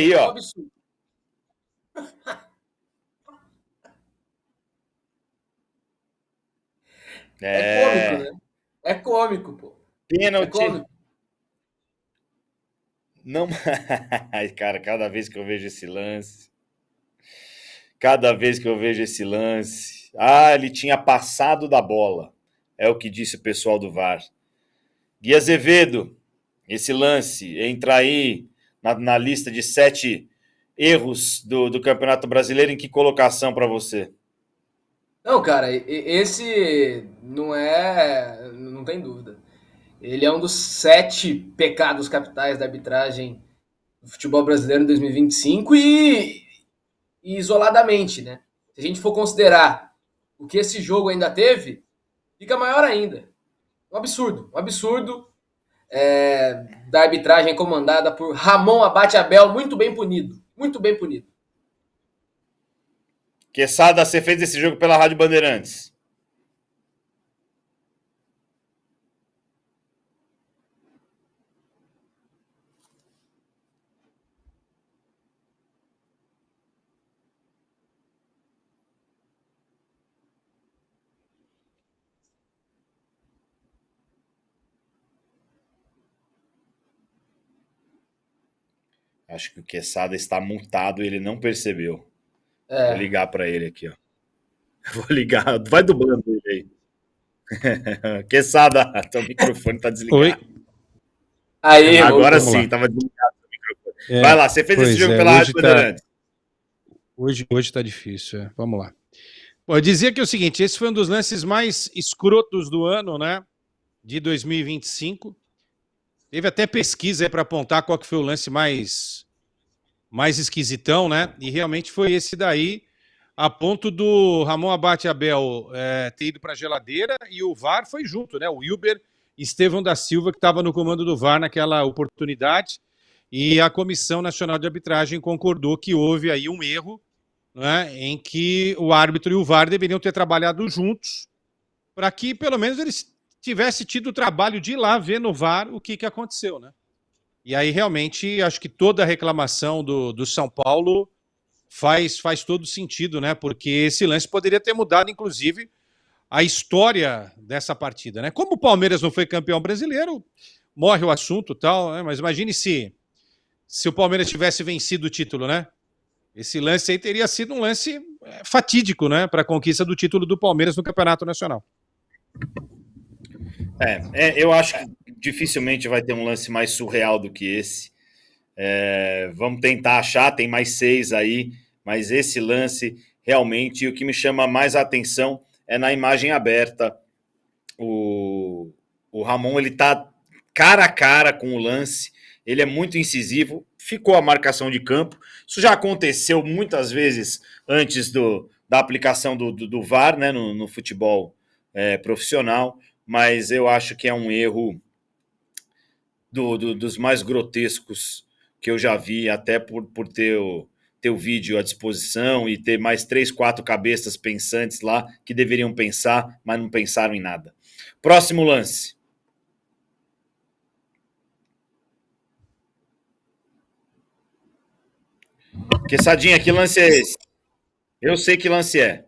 aí, É um ó. absurdo. É cômico, né? É cômico, pô. É Pênalti. cômico. Não. Ai, cara, cada vez que eu vejo esse lance. Cada vez que eu vejo esse lance. Ah, ele tinha passado da bola. É o que disse o pessoal do VAR. Gui Azevedo, esse lance entra aí na lista de 7 erros do Campeonato Brasileiro. Em que colocação para você? Não, cara, esse não é. Não tem dúvida. Ele é um dos 7 pecados capitais da arbitragem do futebol brasileiro em 2025 e isoladamente, né? Se a gente for considerar o que esse jogo ainda teve, fica maior ainda. Um absurdo da arbitragem comandada por Ramon Abate Abel, muito bem punido, muito bem punido. Quesada, você fez esse jogo pela Rádio Bandeirantes. Acho que o Quesada está multado e ele não percebeu. Vou ligar para ele aqui, ó. Vou ligar. Vai dublando ele aí. Quesada, teu microfone tá desligado. Oi. Aí, agora sim, tava desligado o microfone. Vai lá, você fez esse jogo pela Rádio Bandeirantes. Hoje tá difícil, Vamos lá. Bom, eu dizia que é o seguinte, esse foi um dos lances mais escrotos do ano, né? De 2025. Teve até pesquisa para apontar qual que foi o lance mais esquisitão, né? E realmente foi esse daí, a ponto do Ramon Abate Abel ter ido para a geladeira e o VAR foi junto, né? O Wilber Estevão da Silva, que estava no comando do VAR naquela oportunidade, e a Comissão Nacional de Arbitragem concordou que houve aí um erro, né, em que o árbitro e o VAR deveriam ter trabalhado juntos para que pelo menos eles tivessem tido o trabalho de ir lá ver no VAR o que aconteceu, né? E aí realmente acho que toda a reclamação do São Paulo faz todo sentido, né? Porque esse lance poderia ter mudado, inclusive, a história dessa partida, né? Como o Palmeiras não foi campeão brasileiro, morre o assunto e tal, né? Mas imagine se o Palmeiras tivesse vencido o título, né? Esse lance aí teria sido um lance fatídico, né? Para a conquista do título do Palmeiras no Campeonato Nacional. Eu acho que dificilmente vai ter um lance mais surreal do que esse. Vamos tentar achar, tem mais 6 aí, mas esse lance realmente, o que me chama mais a atenção é na imagem aberta. O Ramon, ele tá cara a cara com o lance, ele é muito incisivo, ficou a marcação de campo. Isso já aconteceu muitas vezes antes da aplicação do VAR, né, no futebol profissional, mas eu acho que é um erro dos mais grotescos que eu já vi, até por ter o vídeo à disposição e ter mais 3, 4 cabeças pensantes lá que deveriam pensar, mas não pensaram em nada. Próximo lance. Quesadinha, que lance é esse? Eu sei que lance é.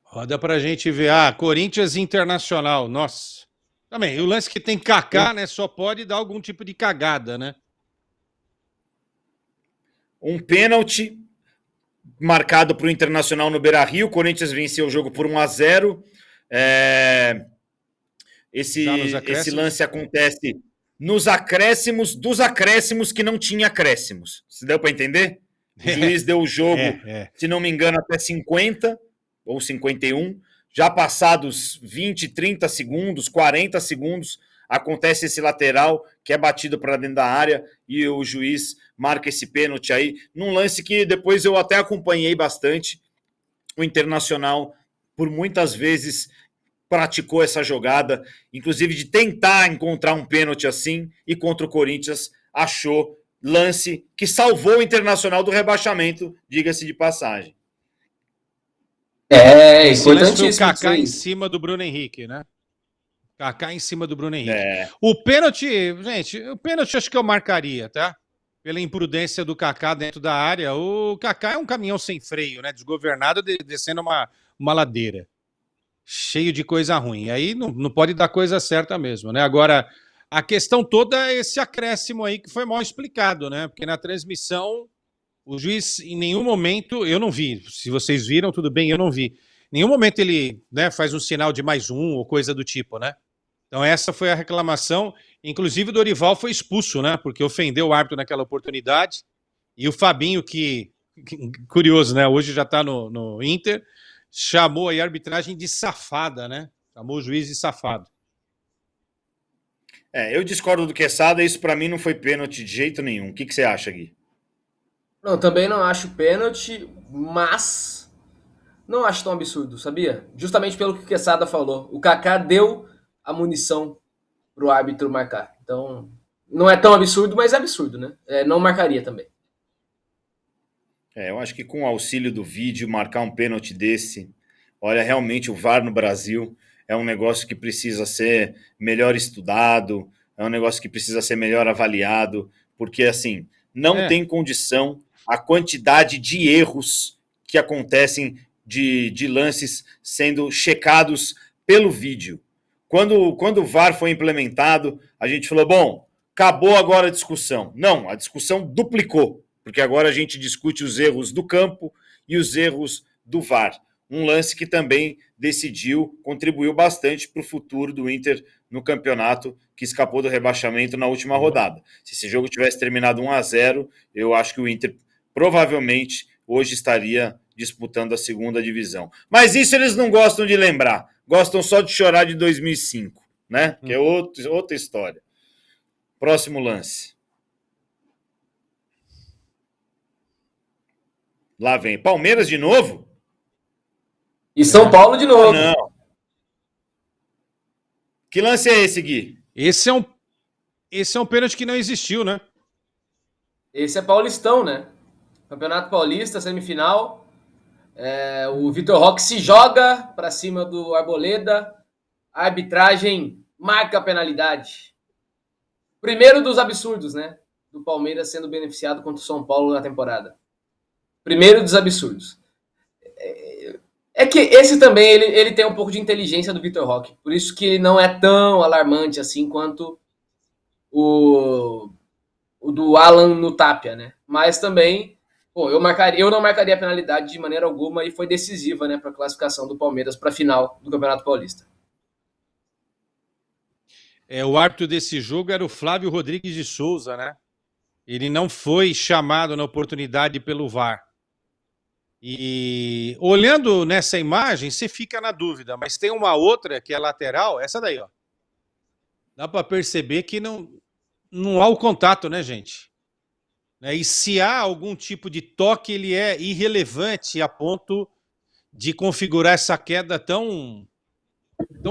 Roda pra gente ver. Corinthians Internacional. Nossa. Também, o lance que tem Kaká, né? Só pode dar algum tipo de cagada, né? Um pênalti marcado para o Internacional no Beira-Rio. O Corinthians venceu o jogo por 1-0. Esse lance acontece nos acréscimos dos acréscimos que não tinha acréscimos. Se deu para entender? O juiz deu o jogo, se não me engano, até 50 ou 51. Já passados 20, 30 segundos, 40 segundos, acontece esse lateral que é batido para dentro da área e o juiz marca esse pênalti aí, num lance que depois eu até acompanhei bastante. O Internacional, por muitas vezes, praticou essa jogada, inclusive de tentar encontrar um pênalti assim, e contra o Corinthians achou lance que salvou o Internacional do rebaixamento, diga-se de passagem. Esse lance foi o Kaká em cima do Bruno Henrique, né? Kaká em cima do Bruno Henrique. O pênalti, gente, acho que eu marcaria, tá? Pela imprudência do Kaká dentro da área. O Kaká é um caminhão sem freio, né? Desgovernado, descendo uma ladeira. Cheio de coisa ruim. Aí não pode dar coisa certa mesmo, né? Agora, a questão toda é esse acréscimo aí que foi mal explicado, né? Porque na transmissão, o juiz em nenhum momento, eu não vi. Se vocês viram, tudo bem, eu não vi. Em nenhum momento ele, né, faz um sinal de mais um ou coisa do tipo, né? Então essa foi a reclamação. Inclusive o Dorival foi expulso, né? Porque ofendeu o árbitro naquela oportunidade. E o Fabinho, que curioso, né? Hoje já está no Inter, chamou aí a arbitragem de safada, né? Chamou o juiz de safado. Eu discordo do Quesada, isso para mim não foi pênalti de jeito nenhum. O que você acha, Gui? Não, também não acho pênalti, mas não acho tão absurdo, sabia? Justamente pelo que o Quesada falou. O Kaká deu a munição pro árbitro marcar. Então, não é tão absurdo, mas é absurdo, né? Não marcaria também. Eu acho que com o auxílio do vídeo, marcar um pênalti desse, olha, realmente o VAR no Brasil é um negócio que precisa ser melhor estudado, é um negócio que precisa ser melhor avaliado, porque, assim, não tem condição a quantidade de erros que acontecem de lances sendo checados pelo vídeo. Quando o VAR foi implementado, a gente falou, bom, acabou agora a discussão. Não, a discussão duplicou, porque agora a gente discute os erros do campo e os erros do VAR. Um lance que também contribuiu bastante para o futuro do Inter no campeonato, que escapou do rebaixamento na última rodada. Se esse jogo tivesse terminado 1-0, eu acho que o Inter provavelmente hoje estaria disputando a segunda divisão. Mas isso eles não gostam de lembrar, gostam só de chorar de 2005, né? Que é outra história. Próximo lance. Lá vem Palmeiras de novo? E São Paulo de novo. Não. Que lance é esse, Gui? Esse é um pênalti que não existiu, né? Esse é Paulistão, né? Campeonato Paulista, semifinal. O Vitor Roque se joga para cima do Arboleda. A arbitragem marca a penalidade. Primeiro dos absurdos, né? Do Palmeiras sendo beneficiado contra o São Paulo na temporada. Primeiro dos absurdos. É que esse também, ele tem um pouco de inteligência do Vitor Roque. Por isso que não é tão alarmante assim quanto o do Alan no Tapia, né? Mas também, eu não marcaria a penalidade de maneira alguma e foi decisiva, né, para a classificação do Palmeiras para a final do Campeonato Paulista. O árbitro desse jogo era o Flávio Rodrigues de Souza, né? Ele não foi chamado na oportunidade pelo VAR. E olhando nessa imagem, você fica na dúvida, mas tem uma outra que é lateral, essa daí, ó. Dá para perceber que não há o contato, né, gente? E se há algum tipo de toque, ele é irrelevante a ponto de configurar essa queda tão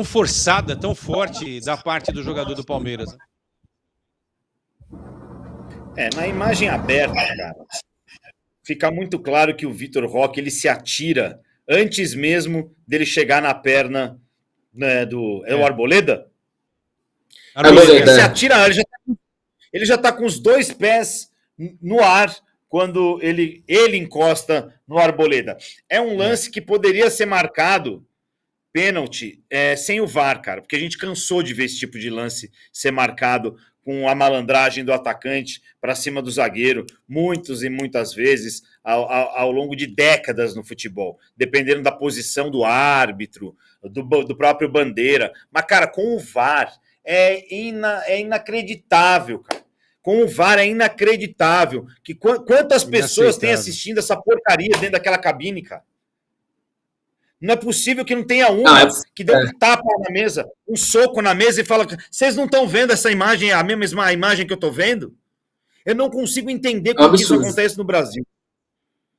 forçada, tão forte da parte do jogador do Palmeiras. Na imagem aberta, cara, fica muito claro que o Vitor Roque ele se atira antes mesmo dele chegar na perna, né, do... É o Arboleda? Ele se atira, ele já tá com os dois pés no ar quando ele encosta no Arboleda. É um lance que poderia ser marcado pênalti sem o VAR, cara, porque a gente cansou de ver esse tipo de lance ser marcado com a malandragem do atacante para cima do zagueiro, muitas e muitas vezes ao longo de décadas no futebol, dependendo da posição do árbitro, do próprio Bandeira. Mas, cara, com o VAR é inacreditável, cara. Com o VAR é inacreditável. Quantas pessoas têm assistindo essa porcaria dentro daquela cabine, cara? Não é possível que não tenha que dê um tapa na mesa, um soco na mesa e fala: vocês não estão vendo essa imagem, a mesma imagem que eu estou vendo? Eu não consigo entender como isso acontece no Brasil.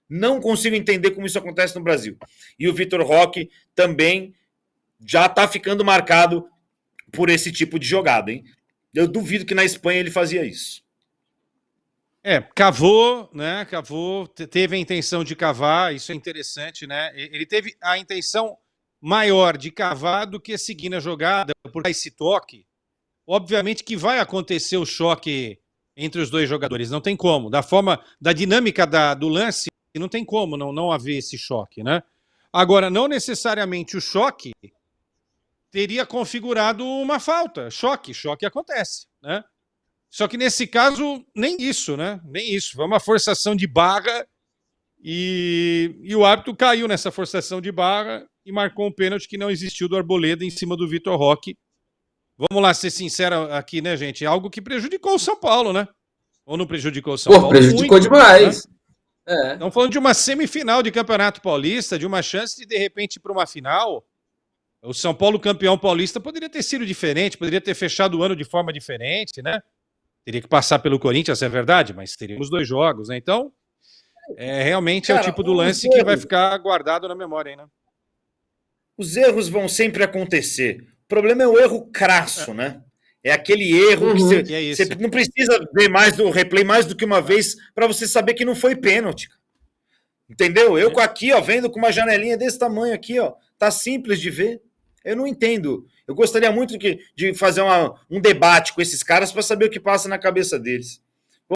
Não consigo entender como isso acontece no Brasil. E o Vitor Roque também já está ficando marcado por esse tipo de jogada, hein? Eu duvido que na Espanha ele fazia isso. Cavou, né? Teve a intenção de cavar, isso é interessante, né? Ele teve a intenção maior de cavar do que seguir na jogada, por esse toque. Obviamente que vai acontecer o choque entre os dois jogadores, não tem como. Da dinâmica do lance, não tem como não haver esse choque, né? Agora, não necessariamente o choque teria configurado uma falta. Choque acontece, né? Só que nesse caso, nem isso, né? Nem isso. Foi uma forçação de barra e o árbitro caiu nessa forçação de barra e marcou um pênalti que não existiu do Arboleda em cima do Vitor Roque. Vamos lá ser sincero aqui, né, gente? Algo que prejudicou o São Paulo, né? Ou não prejudicou o São Paulo? Prejudicou muito, demais. Né? Estamos falando de uma semifinal de Campeonato Paulista, de uma chance de repente, ir para uma final. O São Paulo campeão paulista poderia ter sido diferente, poderia ter fechado o ano de forma diferente, né? Teria que passar pelo Corinthians, é verdade, mas teríamos 2 jogos, né? Então, realmente cara, é o tipo do lance que vai ficar guardado na memória, hein, né? Os erros vão sempre acontecer. O problema é o erro crasso, né? É aquele erro que você não precisa ver o replay mais do que uma vez para você saber que não foi pênalti. Entendeu? Eu aqui, ó, vendo com uma janelinha desse tamanho aqui, ó, tá simples de ver. Eu não entendo. Eu gostaria muito de fazer um debate com esses caras para saber o que passa na cabeça deles.